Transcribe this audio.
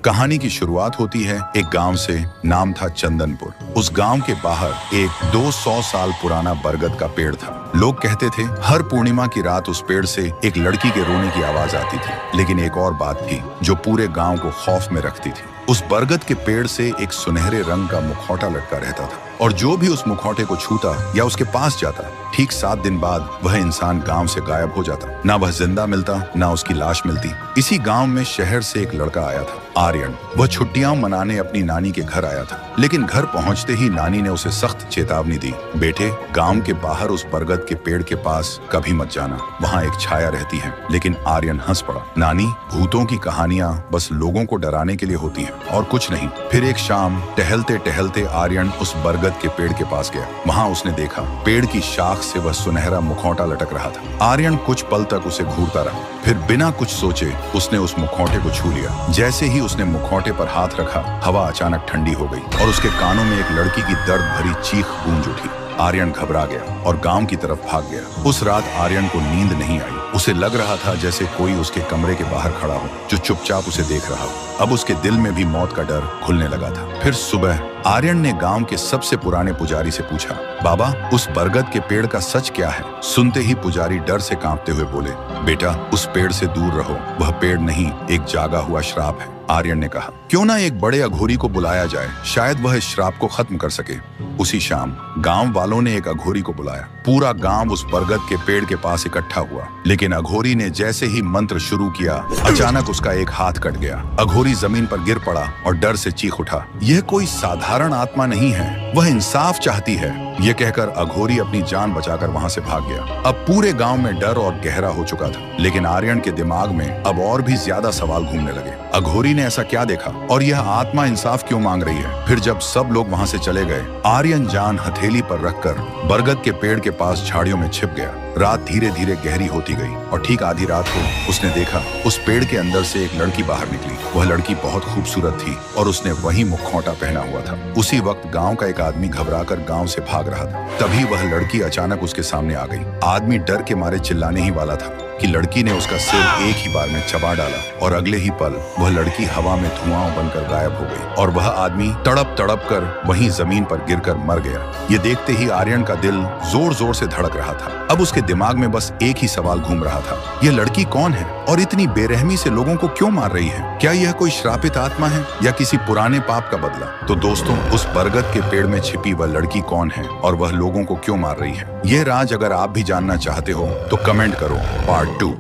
कहानी की शुरुआत होती है एक गांव से। नाम था चंदनपुर। उस गांव के बाहर एक 200 साल पुराना बरगद का पेड़ था। लोग कहते थे हर पूर्णिमा की रात उस पेड़ से एक लड़की के रोने की आवाज आती थी। लेकिन एक और बात थी जो पूरे गांव को खौफ में रखती थी। उस बरगद के पेड़ से एक सुनहरे रंग का मुखौटा लटका रहता था और जो भी उस मुखौटे को छूता या उसके पास जाता, ठीक 7 दिन बाद वह इंसान गांव से गायब हो जाता। ना वह जिंदा मिलता, ना उसकी लाश मिलती। इसी गांव में शहर से एक लड़का आया था, आर्यन। वह छुट्टियां मनाने अपनी नानी के घर आया था। लेकिन घर पहुंचते ही नानी ने उसे सख्त चेतावनी दी, बेटे गांव के बाहर उस बरगद के पेड़ के पास कभी मत जाना, वहां एक छाया रहती है। लेकिन आर्यन हंस पड़ा, नानी भूतों की कहानियां बस लोगों को डराने के लिए होती हैं और कुछ नहीं। फिर एक शाम टहलते टहलते आर्यन उस बरगद के पेड़ के पास गया। वहां उसने देखा पेड़ की शाख से वह सुनहरा मुखौटा लटक रहा था। आर्यन कुछ पल तक उसे घूरता रहा, फिर बिना कुछ सोचे उसने उस मुखौटे को छू लिया। जैसे ही उसने मुखौटे पर हाथ रखा, हवा अचानक ठंडी हो गई और उसके कानों में एक लड़की की दर्द भरी चीख गूंज उठी। आर्यन घबरा गया और गांव की तरफ भाग गया। उस रात आर्यन को नींद नहीं आई। उसे लग रहा था जैसे कोई उसके कमरे के बाहर खड़ा हो जो चुपचाप उसे देख रहा हो। अब उसके दिल में भी मौत का डर घुलने लगा था। फिर सुबह आर्यन ने गांव के सबसे पुराने पुजारी से पूछा, बाबा उस बरगद के पेड़ का सच क्या है? सुनते ही पुजारी डर से कांपते हुए बोले, बेटा उस पेड़ से दूर रहो, वह पेड़ नहीं एक जागा हुआ श्राप है। आर्यन ने कहा, क्यों ना एक बड़े अघोरी को बुलाया जाए, शायद वह इस श्राप को खत्म कर सके। उसी शाम गांव वालों ने एक अघोरी को बुलाया। पूरा गांव उस बरगद के पेड़ के पास इकट्ठा हुआ। लेकिन अघोरी ने जैसे ही मंत्र शुरू किया, अचानक उसका एक हाथ कट गया। अघोरी जमीन पर गिर पड़ा और डर से चीख उठा, यह कोई साधारण आत्मा नहीं है, वह इंसाफ चाहती है। यह कहकर अघोरी अपनी जान बचाकर वहां से भाग गया। अब पूरे गांव में डर और गहरा हो चुका था। लेकिन आर्यन के दिमाग में अब और भी ज्यादा सवाल घूमने लगे। अघोरी ने ऐसा क्या देखा और यह आत्मा इंसाफ क्यों मांग रही है? फिर जब सब लोग वहां से चले गए, आर्यन जान हथेली पर रखकर बरगद के पेड़ के पास झाड़ियों में छिप गया। रात धीरे धीरे गहरी होती गई और ठीक आधी रात को उसने देखा उस पेड़ के अंदर से एक लड़की बाहर निकली। वह लड़की बहुत खूबसूरत थी और उसने वही मुखौटा पहना हुआ था। उसी वक्त गांव का एक आदमी घबराकर गांव से भाग रहा था। तभी वह लड़की अचानक उसके सामने आ गई। आदमी डर के मारे चिल्लाने ही वाला था कि लड़की ने उसका सिर एक ही बार में चबा डाला और अगले ही पल वह लड़की हवा में धुआं बनकर गायब हो गई और वह आदमी तड़प तड़प कर वहीं जमीन पर गिरकर मर गया। ये देखते ही आर्यन का दिल जोर जोर से धड़क रहा था। अब उसके दिमाग में बस एक ही सवाल घूम रहा था, यह लड़की कौन है और इतनी बेरहमी से लोगों को क्यों मार रही है? क्या यह कोई श्रापित आत्मा है या किसी पुराने पाप का बदला? तो दोस्तों, उस बरगद के पेड़ में छिपी वह लड़की कौन है और वह लोगों को क्यों मार रही है? यह राज अगर आप भी जानना चाहते हो तो कमेंट करो पार्ट 2।